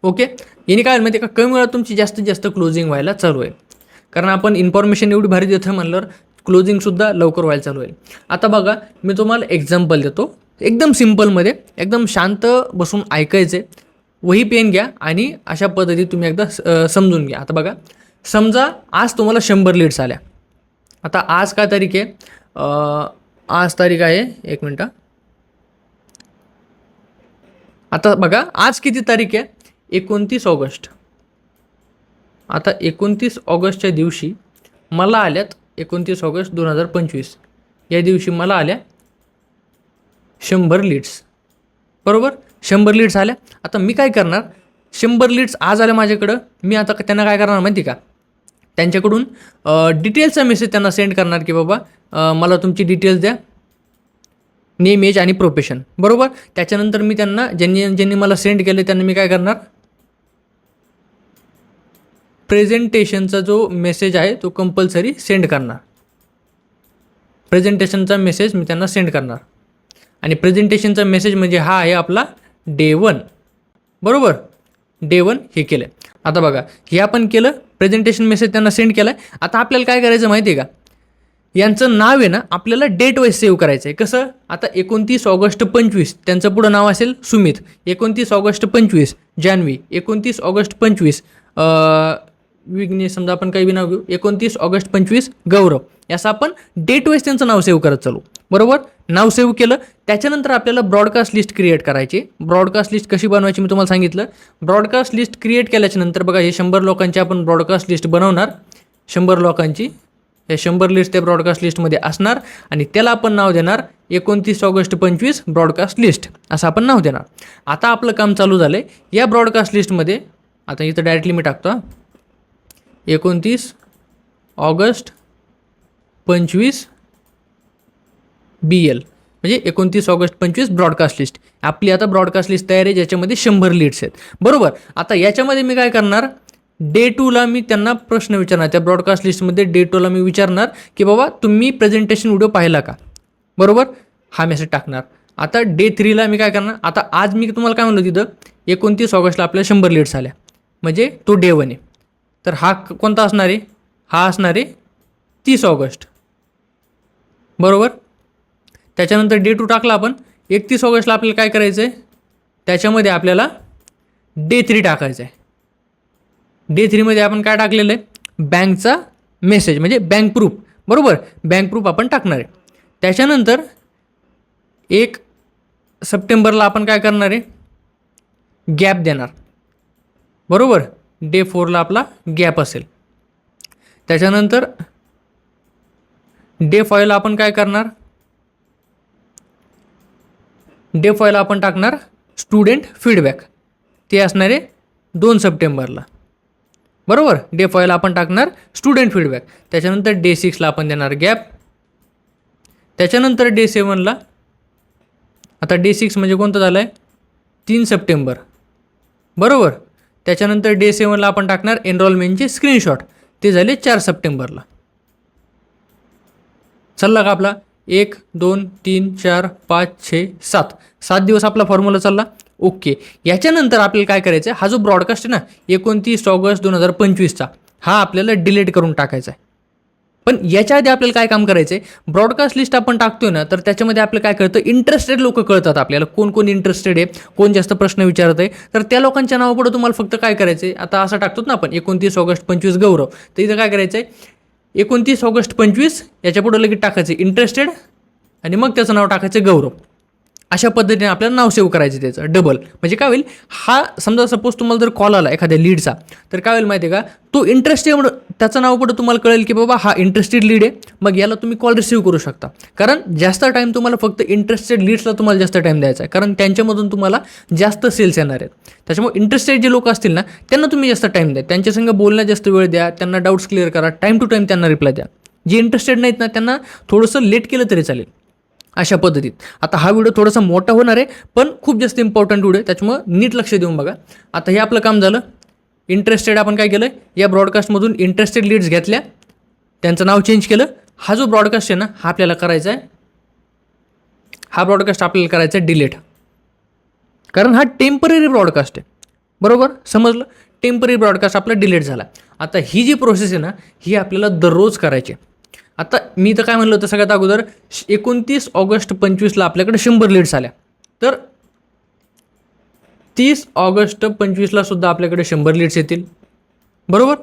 ओके. याने काय होईल माहिती आहे का, कमी वेळात तुमची जास्तीत जास्त क्लोजिंग व्हायला चालू आहे. कारण आपण इन्फॉर्मेशन एवढी भारी देतो म्हणल्यावर क्लोजिंगसुद्धा लवकर व्हायला चालू होईल. आता बघा मी तुम्हाला एक्झाम्पल देतो, एकदम सिम्पलमध्ये, एकदम शांत बसून ऐकायचे. वही पेन घ्या आणि अशा पद्धतीत तुम्ही एकदा समजून घ्या. आता बघा, समजा आज तुम्हाला 100 लीड्स आल्या. आता आज काय तारीख आहे, आज तारीख आहे, एक मिनटं. आता बघा आज किती तारीख आहे, 29 ऑगस्ट. आता 29 ऑगस्टच्या दिवशी मला आल्यात 29 ऑगस्ट 2025 या दिवशी मला आल्या 100 लीड्स. बरोबर. 100 लीड्स आल्या. आता मी काय करणार, 100 लीड्स आज आल्या माझ्याकडं, मी आता त्यांना काय करणार माहिती का, त्यांच्याकडून डिटेल्सचा मेसेज त्यांना सेंड करणार की बाबा मला तुमची डिटेल्स द्या, नेम, एज आणि प्रोफेशन. बरोबर. त्याच्यानंतर मी त्यांना ज्यांनी मला सेंड केले त्यांना मी काय करणार, प्रेझेंटेशनचा जो मेसेज आहे तो कंपल्सरी सेंड करणार. प्रेझेंटेशनचा मेसेज मी त्यांना सेंड करणार. आणि प्रेझेंटेशनचा मेसेज म्हणजे हा आहे आपला डे 1. बरोबर. डे 1 हे केलं. आता बघा हे आपण केलं, प्रेझेंटेशन मेसेज त्यांना सेंड केला आहे. आता आपल्याला काय करायचं माहिती आहे का, यांचं नाव आहे ना आपल्याला डेट वाईज सेव्ह करायचं आहे. कसं, आता 29 ऑगस्ट 25 त्यांचं पुढं नाव असेल सुमित, 29 ऑगस्ट 25 जान्हवी, 29 ऑगस्ट 25 विघ्नेश, समजा आपण काही बी नाव घेऊ, 29 ऑगस्ट 25 गौरव, याचं आपण डेट वाईज त्यांचं नाव सेव्ह करत चालू. बरोबर. नाव सेव्ह केलं. त्याच्यानंतर आपल्याला ब्रॉडकास्ट लिस्ट क्रिएट करायची. ब्रॉडकास्ट लिस्ट कशी बनवायची मी तुम्हाला सांगितलं. ब्रॉडकास्ट लिस्ट क्रिएट केल्याच्यानंतर बघा हे 100 लोकांची आपण ब्रॉडकास्ट लिस्ट बनवणार. 100 लोकांची हे 100 लिस्ट त्या ब्रॉडकास्ट लिस्टमध्ये असणार आणि त्याला आपण नाव देणार 29 ऑगस्ट 25 ब्रॉडकास्ट लिस्ट असं आपण नाव देणार. आता आपलं काम चालू झालं आहे. या ब्रॉडकास्ट लिस्टमध्ये आता इथं डायरेक्टली मी टाकतो 29 ऑगस्ट 25 BL म्हणजे 29 ऑगस्ट 25 ब्रॉडकास्ट लिस्ट. आपली आता ब्रॉडकास्ट लिस्ट तयार आहे ज्याच्यामध्ये 100 लीड्स आहेत. बरोबर. आता याच्यामध्ये मी काय करणार, डे 2ला मी त्यांना प्रश्न विचारणार. त्या ब्रॉडकास्ट लिस्टमध्ये डे 2ला मी विचारणार की बाबा तुम्ही प्रेझेंटेशन व्हिडिओ पाहिला का. बरोबर. हा मेसेज टाकणार. आता डे 3ला मी काय करणार, आता आज मी तुम्हाला काय म्हणलं तिथं 29 ऑगस्टला आपल्याला 100 लीड्स आल्या म्हणजे तो डे 1 आहे. तर हा कोणता असणार आहे, हा असणार आहे 30 ऑगस्ट. बरोबर. त्याच्यानंतर डे 2 टाकला आपण 31 ऑगस्टला आपल्याला काय करायचं आहे, त्याच्यामध्ये आपल्याला डे 3 टाकायचं आहे. डे 3मध्ये आपण काय टाकलेलं आहे, बँकचा मेसेज म्हणजे बँक प्रूफ. बरोबर. बँक प्रूफ आपण टाकणार आहे. त्याच्यानंतर 1 सप्टेंबरला आपण काय करणार आहे, गॅप देणार. बरोबर. डे 4ला आपला गॅप असेल. त्याच्यानंतर डे 5ला आपण काय करणार, डे 5ला आपण टाकणार स्टुडंट फीडबॅक, ते असणार आहे 2 सप्टेंबरला. बरोबर. डे 5ला आपण टाकणार स्टुडंट फीडबॅक. त्याच्यानंतर डे 6ला आपण देणार गॅप. त्याच्यानंतर डे 7ला, आता डे 6 म्हणजे कोणतं झालं आहे, 3 सप्टेंबर. बरोबर. त्याच्यानंतर डे 7ला आपण टाकणार एनरोलमेंटचे स्क्रीनशॉट, ते झाले 4 सप्टेंबरला. चालला का आपला 1 2 3 4 5 6 7 दिवस आपला फॉर्म्युला चालला. ओके. याच्यानंतर आपल्याला काय करायचं आहे, हा जो ब्रॉडकास्ट आहे ना 29 ऑगस्ट 2025चा, हा आपल्याला डिलीट करून टाकायचा आहे. पण याच्या आधी आपल्याला काय काम करायचं आहे, ब्रॉडकास्ट लिस्ट आपण टाकतोय ना, तर त्याच्यामध्ये आपल्याला काय कळतं, इंटरेस्टेड लोक कळतात आपल्याला, कोण कोण इंटरेस्टेड आहे, कोण जास्त प्रश्न विचारत आहे. तर त्या लोकांच्या नावापुढे तुम्हाला फक्त काय करायचं आहे, आता असं टाकतो ना आपण 29 ऑगस्ट 25 गौरव, तर इथं काय करायचं आहे, 29 ऑगस्ट 25 याच्या पुढे लगेच टाकायचं इंटरेस्टेड आणि मग त्याचं नाव टाकायचं गौरव. अशा पद्धतीने आपल्याला नाव सेव्ह करायचं त्याचं डबल. म्हणजे काय होईल, हा समजा सपोज तुम्हाला जर कॉल आला एखाद्या लीडचा, तर काय होईल माहिती आहे का, तो इंटरेस्टेड, त्याचं नाव पुढे तुम्हाला कळेल की बाबा हा इंटरेस्टेड लीड आहे, मग याला तुम्ही कॉल रिसीव्ह करू शकता. कारण जास्त टाईम तुम्हाला फक्त इंटरेस्टेड लीड्सला तुम्हाला जास्त टाईम द्यायचा आहे, कारण त्यांच्यामधून तुम्हाला जास्त सेल्स येणार आहेत. त्याच्यामुळे इंटरेस्टेड जे लोक असतील ना, त्यांना तुम्ही जास्त टाईम द्या, त्यांच्यासंग बोलण्यात जास्त वेळ द्या, त्यांना डाऊट्स क्लिअर करा, टाईम टू टाईम त्यांना रिप्लाय द्या. जे इंटरेस्टेड नाहीत ना, त्यांना थोडंसं लेट केलं तरी चालेल. अशा पद्धतीत. आता हा व्हिडिओ थोडासा मोठा होणार आहे, पण खूप जास्त इम्पॉर्टंट व्हिडिओ आहे, त्याच्यामुळे नीट लक्ष देऊन बघा. आता हे आपलं काम झालं. इंटरेस्टेड आपण काय केलं, या ब्रॉडकास्टमधून इंटरेस्टेड लीड्स घेतल्या, त्यांचं नाव चेंज केलं. हा जो ब्रॉडकास्ट आहे ना, हा आपल्याला करायचा आहे, हा ब्रॉडकास्ट आपल्याला करायचा आहे डिलीट, कारण हा टेम्पररी ब्रॉडकास्ट आहे. बरोबर, समजलं. टेम्पररी ब्रॉडकास्ट आपला डिलीट झाला. आता ही जी प्रोसेस आहे ना, ही आपल्याला दररोज करायची. आता मी तर काय म्हणलं होतं सगळ्यात अगोदर, 29 ऑगस्ट 25ला आपल्याकडे 100 लीड्स आल्या, तर 30 ऑगस्ट 25ला सुद्धा आपल्याकडे 100 लीड्स येतील. बरोबर.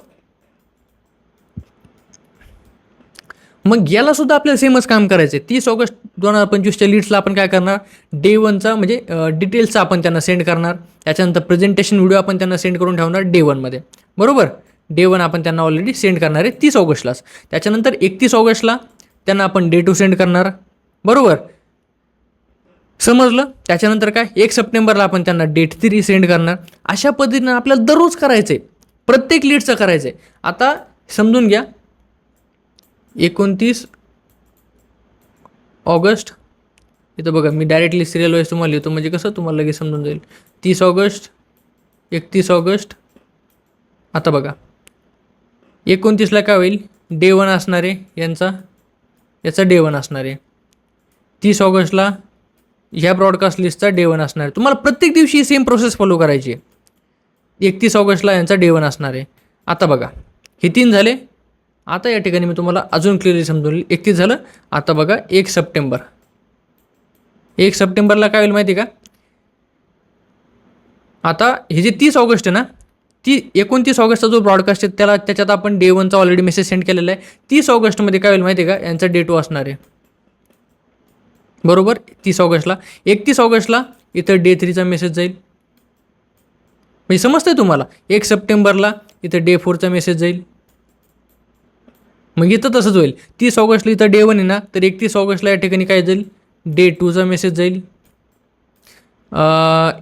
मग याला सुद्धा आपल्याला सेमच काम करायचं आहे. 30 ऑगस्ट 2025च्या लीड्सला आपण काय करणार, डे 1चा म्हणजे डिटेल्सचा आपण त्यांना सेंड करणार. त्याच्यानंतर प्रेझेंटेशन व्हिडिओ आपण त्यांना सेंड करून ठेवणार डे 1मध्ये. बरोबर. डे 1 आपण त्यांना ऑलरेडी सेंड करणार आहे 30 ऑगस्टलाच. त्याच्यानंतर 31 ऑगस्टला त्यांना आपण डे 2 सेंड करणार. बरोबर, समजलं. त्याच्यानंतर काय, 1 सप्टेंबरला आपण त्यांना डेट 3 सेंड करणार. अशा पद्धतीनं आपल्याला दररोज करायचं आहे, प्रत्येक लीडचं करायचं आहे. आता समजून घ्या, 29 ऑगस्ट, इथं बघा मी डायरेक्टली सिरियल वाईज तुम्हाला लिहितो, म्हणजे कसं तुम्हाला लगेच समजून जाईल. 30 ऑगस्ट, 31 ऑगस्ट. आता बघा 29ला काय होईल, डे 1 असणार आहे याचा डे 1 असणार आहे. 30 ऑगस्टला ह्या ब्रॉडकास्ट लिस्टचा डे 1 असणार आहे. तुम्हाला प्रत्येक दिवशी सेम प्रोसेस फॉलो करायची आहे. 31 ऑगस्टला यांचा डे 1 असणार आहे. आता बघा हे 3 झाले. आता या ठिकाणी मी तुम्हाला अजून क्लिअरली समजून 31 झालं. आता बघा 1 सप्टेंबर, 1 सप्टेंबरला काय होईल माहिती का, आता हे जे 30 ऑगस्ट आहे ना, 29 ऑगस्टचा जो ब्रॉडकास्ट आहे त्याच्यात आपण डे 1चा ऑलरेडी मेसेज सेंड केलेला आहे. 30 ऑगस्टमध्ये काय होईल माहिती आहे का, यांचा डे 2 असणार आहे. बरोबर, 30 ऑगस्टला. 31 ऑगस्टला इथं डे 3चा मेसेज जाईल. म्हणजे समजतंय तुम्हाला. 1 सप्टेंबरला इथं डे 4चा मेसेज जाईल. मग इथं तसंच होईल. 30 ऑगस्टला इथं डे 1 आहे ना, तर 31 ऑगस्टला या ठिकाणी काय जाईल, डे 2चा मेसेज जाईल.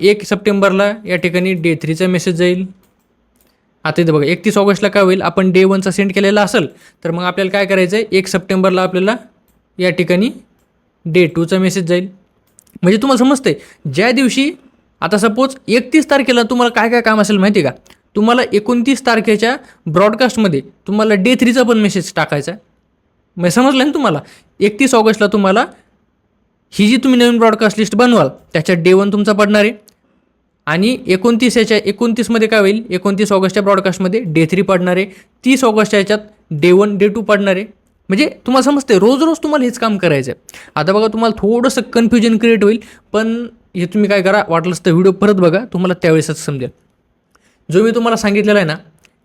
1 सप्टेंबरला या ठिकाणी डे 3चा मेसेज जाईल. आता इथं बघा 31 ऑगस्टला काय होईल, आपण डे 1चा सेंड केलेला असेल तर मग आपल्याला काय करायचं आहे, 1 सप्टेंबरला आपल्याला या ठिकाणी डे 2चा मेसेज जाईल. म्हणजे तुम्हाला समजते, ज्या दिवशी आता सपोज 31 तारखेला तुम्हाला काय काय काम असेल माहिती आहे का, तुम्हाला 29 तारखेच्या ब्रॉडकास्टमध्ये तुम्हाला डे 3चा पण मेसेज टाकायचा आहे. मग समजलं ना तुम्हाला. 31 ऑगस्टला तुम्हाला ही जी तुम्ही नवीन ब्रॉडकास्ट लिस्ट बनवाल त्याच्यात डे 1 तुमचा पडणार आहे. आणि 29मध्ये काय होईल, 29 ऑगस्टच्या ब्रॉडकास्टमध्ये डे 3 पडणार आहे. 30 ऑगस्टच्या याच्यात डे 1 डे 2 पडणार आहे. म्हणजे तुम्हाला समजते, रोज रोज तुम्हाला हेच काम करायचं आहे. आता बघा तुम्हाला थोडंसं कन्फ्युजन क्रिएट होईल, पण हे तुम्ही काय करा, वाटलंच तर व्हिडिओ परत बघा, तुम्हाला त्यावेळेसच समजेल. जो मी तुम्हाला सांगितलेलं आहे ना,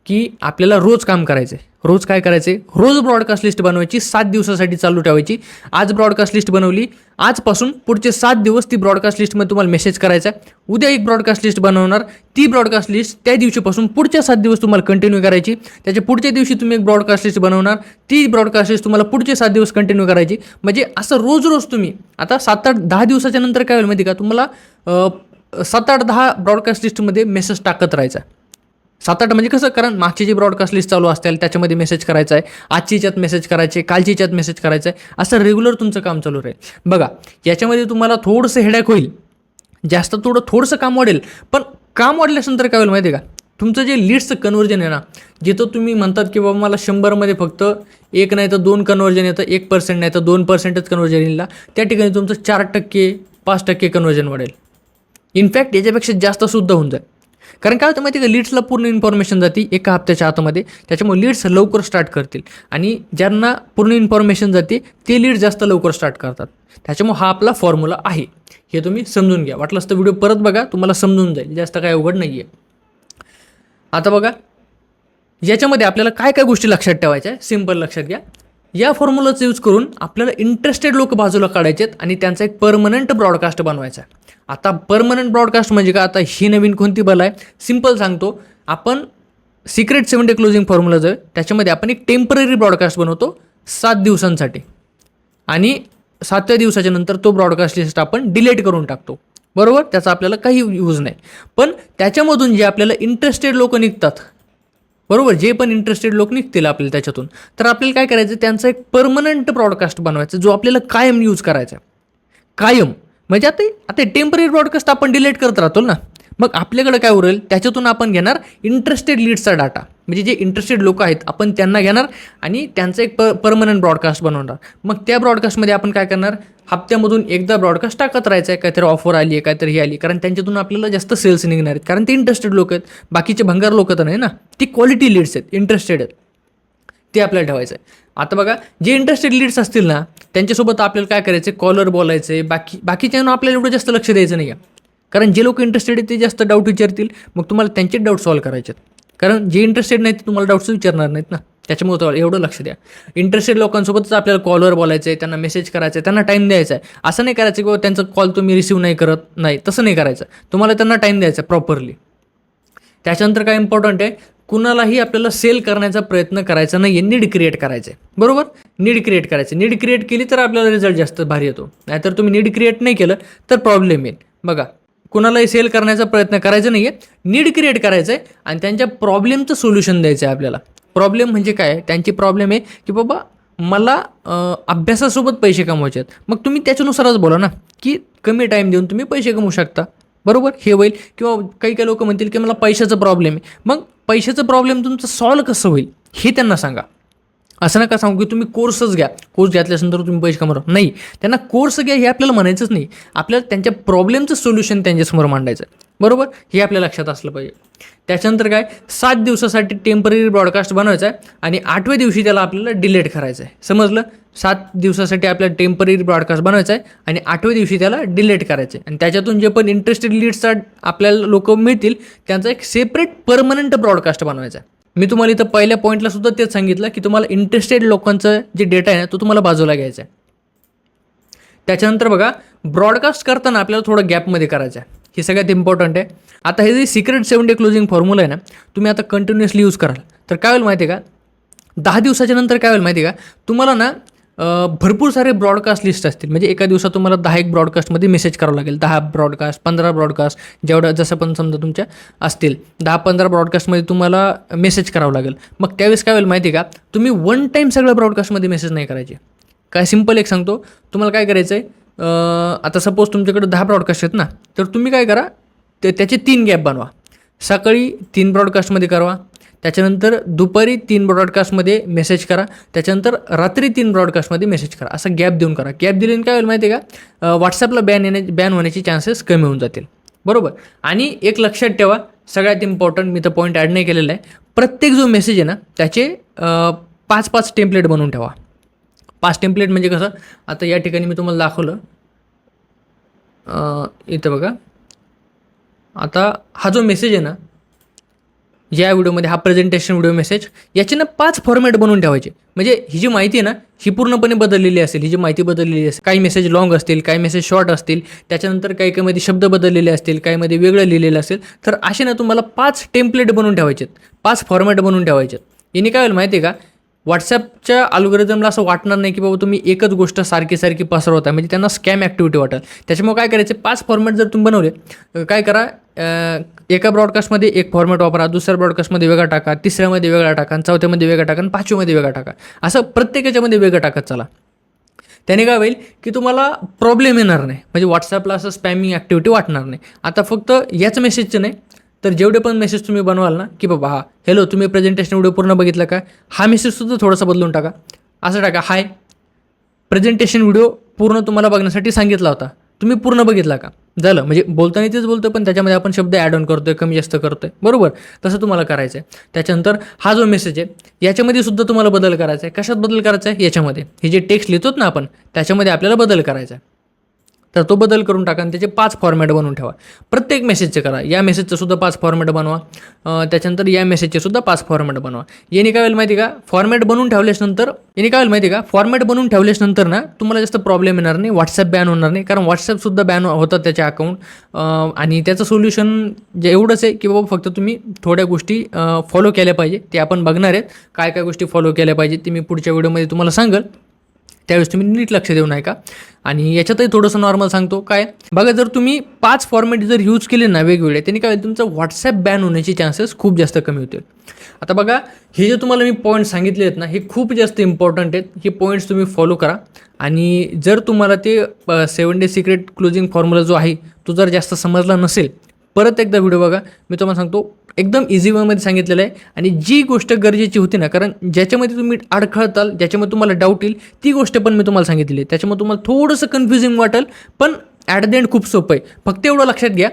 की आपल्याला रोज काम करायचं आहे, रोज काय करायचे, रोज ब्रॉडकास्ट लिस्ट बनवायची, 7 दिवसासाठी चालू ठेवायची. आज ब्रॉडकास्ट लिस्ट बनवली, आजपासून पुढचे 7 दिवस ती ब्रॉडकास्ट लिस्टमध्ये तुम्हाला मेसेज करायचा. उद्या एक ब्रॉडकास्ट लिस्ट बनवणार, ती ब्रॉडकास्ट लिस्ट त्या दिवशीपासून पुढच्या 7 दिवस तुम्हाला कंटिन्यू करायची. त्याच्या पुढच्या दिवशी तुम्ही एक ब्रॉडकास्ट लिस्ट बनवणार, ती ब्रॉडकास्ट लिस्ट तुम्हाला पुढचे 7 दिवस कंटिन्यू करायची. म्हणजे असं रोज रोज तुम्ही आता 7-8-10 दिवसाच्या नंतर काय होईल माहिती का, तुम्हाला 7-8-10 ब्रॉडकास्ट लिस्टमध्ये मेसेज टाकत राहायचा. 7-8 म्हणजे कसं, कारण मागची जी ब्रॉडकास्ट लिस्ट चालू असतील त्याच्यामध्ये मेसेज करायचा आहे, आजची याच्यात मेसेज करायचे, कालची याच्यात मेसेज करायचं आहे, असं रेग्युलर तुमचं काम चालू राहील. बघा याच्यामध्ये तुम्हाला थोडंसं हेडॅक होईल, जास्त थोडंसं काम वाढेल, पण काम वाढल्यानंतर काय होईल माहिती आहे का, तुमचं जे लीड्सचं कन्वर्जन आहे ना, जिथं तुम्ही म्हणतात की बाबा मला 100मध्ये फक्त 1 नाही तर 2 कन्वर्जन येतं, 1% नाही तर 2%च कन्वर्जन येईल, त्या ठिकाणी तुमचं 4%, 5% कन्वर्जन वाढेल. इनफॅक्ट याच्यापेक्षा जास्तसुद्धा होऊन जाईल. कारण काय होतं माहिती आहे का, लीड्सला पूर्ण इन्फॉर्मेशन जाते एका हप्त्याच्या आतमध्ये, त्याच्यामुळे लीड्स लवकर स्टार्ट करतील आणि ज्यांना पूर्ण इन्फॉर्मेशन जाते ते लीड जास्त लवकर स्टार्ट करतात. त्याच्यामुळे हा आपला फॉर्म्युला आहे, हे तुम्ही समजून घ्या. वाटलंच तर व्हिडिओ परत बघा, तुम्हाला समजून जाईल, जास्त काय अवघड नाही आहे. आता बघा याच्यामध्ये आपल्याला काय काय गोष्टी लक्षात ठेवायच्या आहे, सिम्पल लक्षात घ्या. या फॉर्म्युलाचा यूज करून आपल्याला इंटरेस्टेड लोक बाजूला काढायचे आहेत आणि त्यांचा एक परमनंट ब्रॉडकास्ट बनवायचा आहे. आता परमनंट ब्रॉडकास्ट म्हणजे का, आता ही नवीन कोणती बल आहे, सिम्पल सांगतो. आपण सिक्रेट 7 डे क्लोजिंग फॉर्म्युला जो आहे त्याच्यामध्ये आपण एक टेम्पररी ब्रॉडकास्ट बनवतो 7 दिवसांसाठी आणि 7व्या दिवसाच्या नंतर तो ब्रॉडकास्ट लिस्ट आपण डिलीट करून टाकतो. बरोबर, त्याचा आपल्याला काही यूज नाही. पण त्याच्यामधून जे आपल्याला इंटरेस्टेड लोक निघतात, बरोबर, जे पण इंटरेस्टेड लोक निघतील आपल्याला त्याच्यातून, तर आपल्याला काय करायचं, त्यांचा एक परमनंट ब्रॉडकास्ट बनवायचा जो आपल्याला कायम यूज करायचा. कायम म्हणजे आता टेम्पररी ब्रॉडकास्ट आपण डिलीट करत राहतो ना, मग आपल्याकडे काय उरेल, त्याच्यातून आपण घेणार इंटरेस्टेड लीड्सचा डाटा, म्हणजे जे इंटरेस्टेड लोक आहेत आपण त्यांना घेणार आणि त्यांचं एक परमनंट ब्रॉडकास्ट बनवणार. मग त्या ब्रॉडकास्टमध्ये आपण काय करणार, हप्त्यामधून एकदा ब्रॉडकास्ट टाकत राहायचं आहे, काहीतरी ऑफर आली आहे, काहीतरी ही आली, कारण त्यांच्यातून आपल्याला जास्त सेल्स निघणार आहेत, कारण ते इंटरेस्टेड लोक आहेत. बाकीचे भंगार लोक तर नाही ना, ती क्वालिटी लीड्स आहेत, इंटरेस्टेड आहेत, ते आपल्याला ठेवायचं आहे. आता बघा जे इंटरेस्टेड लीड्स असतील ना, त्यांच्यासोबत आपल्याला काय करायचं, कॉलर बोलायचं आहे. बाकीच्यांना आपल्याला एवढं जास्त लक्ष द्यायचं नाही आहे, कारण जे लोक इंटरेस्टेड आहेत ते जास्त डाऊट विचारतील, मग तुम्हाला त्यांचे डाऊट सॉल्व्ह करायचे आहेत. कारण जे इंटरेस्टेड नाहीत ते तुम्हाला डाऊट्स विचारणार नाहीत ना, त्याच्यामुळे एवढं लक्ष द्या. इंटरेस्टेड लोकांसोबतच आपल्याला कॉलवर बोलायचं आहे, त्यांना मेसेज करायचा आहे, त्यांना टाईम द्यायचा आहे. असं नाही करायचं की त्यांचा कॉल तुम्ही रिसीव्ह नाही करत, नाही तसं नाही करायचं. तुम्हाला त्यांना टाईम द्यायचा प्रॉपरली. त्याच्यानंतर काय इम्पॉर्टंट आहे, कुणालाही आपल्याला सेल करण्याचा प्रयत्न करायचा नाही आहे, नीड क्रिएट करायचं आहे. बरोबर, नीड क्रिएट करायचं. नीड क्रिएट केली तर आपल्याला रिझल्ट जास्त भारी येतो, नाहीतर तुम्ही नीड क्रिएट नाही केलं तर प्रॉब्लेम येईल. बघा, कुणालाही सेल करण्याचा प्रयत्न करायचा नाही आहे, नीड क्रिएट करायचं आहे आणि त्यांच्या प्रॉब्लेमचं सोल्युशन द्यायचं आहे आपल्याला. प्रॉब्लेम म्हणजे काय, त्यांची प्रॉब्लेम आहे की बाबा मला अभ्यासासोबत पैसे कमवायचे आहेत. मग तुम्ही त्याच्यानुसारच बोला ना, की कमी टाईम देऊन तुम्ही पैसे कमवू शकता. बरोबर, हे होईल. किंवा काही लोक म्हणतील की मला पैशाचा प्रॉब्लेम आहे, मग पैशाचं प्रॉब्लेम तुमचं सॉल्व कसं होईल हे त्यांना सांगा. असं नका सांगू की तुम्ही कोर्सच घ्या, कोर्स घेतल्यानंतर तुम्ही पैसे कमवा. नाही, त्यांना कोर्स घ्या हे आपल्याला म्हणायचंच नाही, आपल्याला त्यांच्या प्रॉब्लेमचं सोल्युशन त्यांच्यासमोर मांडायचं आहे. बरोबर, हे आपल्या लक्षात असलं पाहिजे. त्याच्यानंतर काय, 7 दिवसासाठी टेम्पररी ब्रॉडकास्ट बनवायचा आहे आणि 8व्या दिवशी त्याला आपल्याला डिलीट करायचं आहे. समजलं, 7 दिवसासाठी आपल्याला टेम्पररी ब्रॉडकास्ट बनवायचा आहे आणि 8व्या दिवशी त्याला डिलीट करायचं आहे. आणि त्याच्यातून जे पण इंटरेस्टेड लीड्सचा आपल्याला लोक मिळतील त्यांचा एक सेपरेट परमनंट ब्रॉडकास्ट बनवायचा आहे. मी तुम्हाला इथं पहिल्या पॉईंटला सुद्धा तेच सांगितलं की तुम्हाला इंटरेस्टेड लोकांचं जे डेटा आहे ना तो तुम्हाला बाजूला घ्यायचा आहे. त्याच्यानंतर बघा, ब्रॉडकास्ट करताना आपल्याला थोडं गॅपमध्ये करायचं आहे, हे सगळ्यात इम्पॉर्टंट आहे. आता हे जे सिक्रेट 7 डे क्लोजिंग फॉर्म्युला आहे ना, तुम्ही आता कंटिन्युअसली यूज कराल तर काय होईल माहिती आहे का, 10 दिवसाच्या नंतर काय होईल माहिती आहे का, तुम्हाला ना भरपूर सारे ब्रॉडकास्ट लिस्ट असतील. म्हणजे एका दिवसात तुम्हाला 10 एक ब्रॉडकास्टमध्ये मेसेज करावं लागेल, 10 ब्रॉडकास्ट, 15 ब्रॉडकास्ट, जेवढं जसं पण समजा तुमच्या असतील 10-15 ब्रॉडकास्टमध्ये तुम्हाला मेसेज करावं लागेल. मग त्यावेळेस काय होईल माहिती आहे का, तुम्ही वन टाईम सगळ्या ब्रॉडकास्टमध्ये मेसेज नाही करायचे. काय सिम्पल एक सांगतो तुम्हाला, काय करायचं आहे, आता सपोज तुमच्याकडे 10 ब्रॉडकास्ट आहेत ना, तर तुम्ही काय करा, त्याचे 3 गॅप बनवा. सकाळी 3 ब्रॉडकास्टमध्ये करा, त्याच्यानंतर दुपारी 3 ब्रॉडकास्टमध्ये मेसेज करा, त्याच्यानंतर रात्री 3 ब्रॉडकास्टमध्ये मेसेज करा. असं गॅप देऊन करा. गॅप दिल्याने काय होईल माहिती आहे का, व्हॉट्सअपला बॅन होण्याचे चान्सेस कमी होऊन जातील. बरोबर, आणि एक लक्षात ठेवा, सगळ्यात इम्पॉर्टंट, मी तर पॉईंट ॲड नाही केलेला आहे, प्रत्येक जो मेसेज आहे ना त्याचे 5-5 टेम्पलेट बनवून ठेवा. 5 टेम्पलेट म्हणजे कसं, आता या ठिकाणी मी तुम्हाला दाखवलं, इथं बघा, आता हा जो मेसेज आहे ना, या व्हिडिओमध्ये हा प्रेझेंटेशन व्हिडिओ मेसेज, याचे ना 5 फॉर्मॅट बनवून ठेवायचे. म्हणजे ही जी माहिती आहे ना ही पूर्णपणे बदललेली असेल, ही जी माहिती बदललेली असेल. काही मेसेज लॉंग असतील, काही मेसेज शॉर्ट असतील, त्याच्यानंतर काही शब्द बदललेले असतील, काहीमध्ये वेगळं लिहिलेलं असेल. तर असे ना तुम्हाला 5 टेम्पलेट बनवून ठेवायचे, 5 फॉर्मॅट बनवून ठेवायचे. याने काय होईल माहिती आहे का, व्हॉट्सॲपच्या अल्गोरिदमला असं वाटणार नाही की बाबा तुम्ही एकच गोष्ट सारखी पसरवता, म्हणजे त्यांना स्कॅम ॲक्टिव्हिटी वाटेल. त्याच्यामुळे काय करायचे, 5 फॉर्मॅट जर तुम्ही बनवले, काय करा, एका ब्रॉडकास्टमध्ये एक फॉर्मॅट वापरा, दुसऱ्या ब्रॉडकास्टमध्ये वेगळा टाका, तिसऱ्यामध्ये वेगळा टाका, चौथ्यामध्ये वेगळा टाका आणि 5वीमध्ये वेगळा टाका. असं प्रत्येकाच्यामध्ये वेगळं टाकत चला. त्याने काय होईल की तुम्हाला प्रॉब्लेम येणार नाही, म्हणजे व्हॉट्सॲपला असं स्पॅमिंग ॲक्टिव्हिटी वाटणार नाही. आता फक्त याच मेसेजचं नाही, तर जेवढे पण मेसेज तुम्ही बनवाल ना की बाबा हा हॅलो तुम्ही प्रेझेंटेशन व्हिडिओ पूर्ण बघितला का, हा मेसेजसुद्धा थोडासा बदलून टाका. असं टाका, हाय प्रेझेंटेशन व्हिडिओ पूर्ण तुम्हाला बघण्यासाठी सांगितला होता, तुम्ही पूर्ण बघितला का. झालं, म्हणजे बोलताना तेच बोलतो पण त्याच्यामध्ये आपण शब्द ॲड ऑन करतोय, कमी जास्त करतोय, बरोबर. तसं तुम्हाला करायचं आहे. त्याच्यानंतर हा जो मेसेज आहे याच्यामध्ये सुद्धा तुम्हाला बदल करायचा आहे. कशात बदल करायचा आहे, याच्यामध्ये हे जे टेक्स्ट लिहितोत ना आपण त्याच्यामध्ये आपल्याला बदल करायचा आहे. तर तो बदल करून टाका आणि त्याचे 5 फॉर्मॅट बनवून ठेवा. प्रत्येक मेसेजचे करा, या मेसेजचं सुद्धा 5 फॉर्मॅट बनवा, त्याच्यानंतर या मेसेजचे सुद्धा 5 फॉर्मॅट बनवा. याने काय होईल माहिती का, फॉर्मॅट बनवून ठेवल्यानंतर ना तुम्हाला जास्त प्रॉब्लेम येणार नाही, व्हॉट्सॲप बॅन होणार नाही. कारण व्हॉट्सॲपसुद्धा बॅन होतात त्याचे अकाउंट, आणि त्याचं सोल्युशन जे एवढंच आहे की बाबा फक्त तुम्ही थोड्या गोष्टी फॉलो केल्या पाहिजे. ते आपण बघणार आहेत, काय गोष्टी फॉलो केल्या पाहिजे ते मी पुढच्या व्हिडिओमध्ये तुम्हाला सांगेल, त्यावेळेस तुम्ही नीट लक्ष देऊ नका. आणि याच्यातही थोडंसं नॉर्मल सांगतो, काय बघा, जर तुम्ही 5 फॉर्मॅट जर यूज केले ना वेगवेगळे, त्यांनी काय होईल, तुमचं व्हॉट्सॲप बॅन होण्याचे चान्सेस खूप जास्त कमी होतील. आता बघा, हे जे तुम्हाला मी पॉईंट्स सांगितले आहेत ना हे खूप जास्त इम्पॉर्टंट आहेत. हे पॉईंट्स तुम्ही फॉलो करा. आणि जर तुम्हाला ते 7 डे सिक्रेट क्लोजिंग फॉर्म्युला जो आहे तो जर जास्त समजला नसेल, परत एकदा व्हिडिओ बघा, मी तुम्हाला सांगतो एकदम इझी वेमध्ये सांगितलेलं आहे. आणि जी गोष्ट गरजेची होती ना, कारण ज्याच्यामध्ये तुम्ही अडखळताल, ज्याच्यामध्ये तुम्हाला डाऊट येईल, ती गोष्ट पण मी तुम्हाला सांगितलेली आहे. त्याच्यामुळे तुम्हाला थोडंसं कन्फ्युजिंग वाटेल, पण ॲट द एंड खूप सोपं आहे. फक्त एवढं लक्षात घ्या,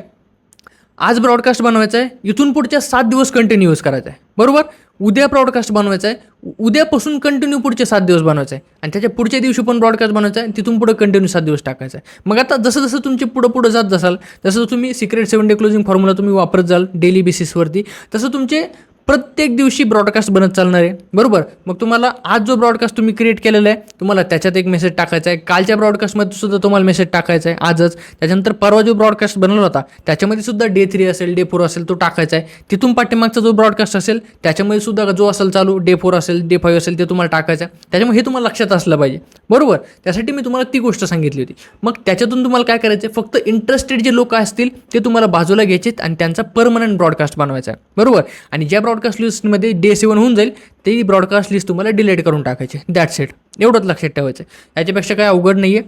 आज ब्रॉडकास्ट बनवायचा आहे, इथून पुढच्या 7 दिवस कंटिन्यू यूज करायचा आहे, बरोबर. उद्या ब्रॉडकास्ट बनवायचा आहे, उद्यापासून कंटिन्यू पुढचे 7 दिवस बनवायचं आहे, आणि त्याच्या पुढच्या दिवशी पण ब्रॉडकास्ट बनवायचा आहे, तिथून पुढे कंटिन्यू 7 दिवस टाकायचा आहे. मग आता जसं जसं तुमचे पुढं जात जासाल, तसं तुम्ही सिक्रेट 7 डे क्लोजिंग फॉर्म्युला तुम्ही वापरत जाल डेली बेसिसवरती, तसं तुमचे प्रत्येक दिवशी ब्रॉडकास्ट बनत चालणार आहे, बरोबर. मग तुम्हाला आज जो ब्रॉडकास्ट तुम्ही क्रिएट केलेला आहे, तुम्हाला त्याच्यात एक मेसेज टाकायचा आहे, कालच्या ब्रॉडकास्टमध्ये सुद्धा तुम्हाला मेसेज टाकायचा आहे आजच. त्याच्यानंतर परवा जो ब्रॉडकास्ट बनवला होता त्याच्यामध्ये सुद्धा डे 3 असेल, डे 4 असेल, तो टाकायचा आहे. तिथून पाठीमागचा जो ब्रॉडकास्ट असेल त्याच्यामध्ये सुद्धा जो असेल चालू, डे 4 असेल, डे 5 असेल, ते तुम्हाला टाकायचं आहे. त्याच्यामुळे हे तुम्हाला लक्षात असलं पाहिजे, बरोबर. त्यासाठी मी तुम्हाला ती गोष्ट सांगितली होती. मग त्याच्यातून तुम्हाला काय करायचं आहे, फक्त इंटरेस्टेड जे लोक असतील ते तुम्हाला बाजूला घ्यायचे आणि त्यांचा परमनंट ब्रॉडकास्ट बनवायचा आहे, बरोबर. आणि ज्या ब्रॉडकास्ट लिस्टमध्ये डे 7 होऊन जाईल ते ब्रॉडकास्ट लिस्ट तुम्हाला डिलीट करून टाकायचे, दॅट्स इट. एवढंच लक्षात ठेवायचं, याच्यापेक्षा काय अवघड नाही आहे.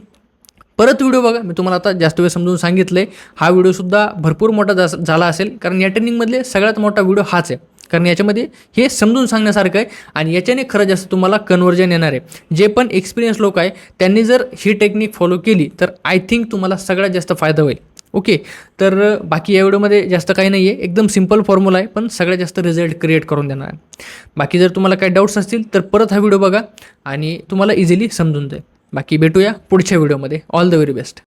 परत व्हिडिओ बघा, मी तुम्हाला आता जास्त वेळ समजून सांगितलं आहे. हा व्हिडिओसुद्धा भरपूर मोठा झाला असेल, कारण या ट्रेनिंगमधले सगळ्यात मोठा व्हिडिओ हाच आहे, कारण याच्यामध्ये हे समजून सांगण्यासारखं आहे. आणि याच्याने खरं जास्त तुम्हाला कन्वर्जन येणार आहे. जे पण एक्सपिरियन्स लोक आहे त्यांनी जर ही टेक्निक फॉलो केली तर आय थिंक तुम्हाला सगळ्यात जास्त फायदा होईल. ओके, तर बाकी या व्हिडिओमध्ये जास्त काही नाही आहे, एकदम सिम्पल फॉर्म्युला आहे, पण सगळ्यात जास्त रिझल्ट क्रिएट करून देणार आहे. बाकी जर तुम्हाला काही डाऊट्स असतील तर परत हा व्हिडिओ बघा आणि तुम्हाला इझिली समजून जाईल. बाकी भेटूया पुढच्या व्हिडिओमध्ये. All the very best.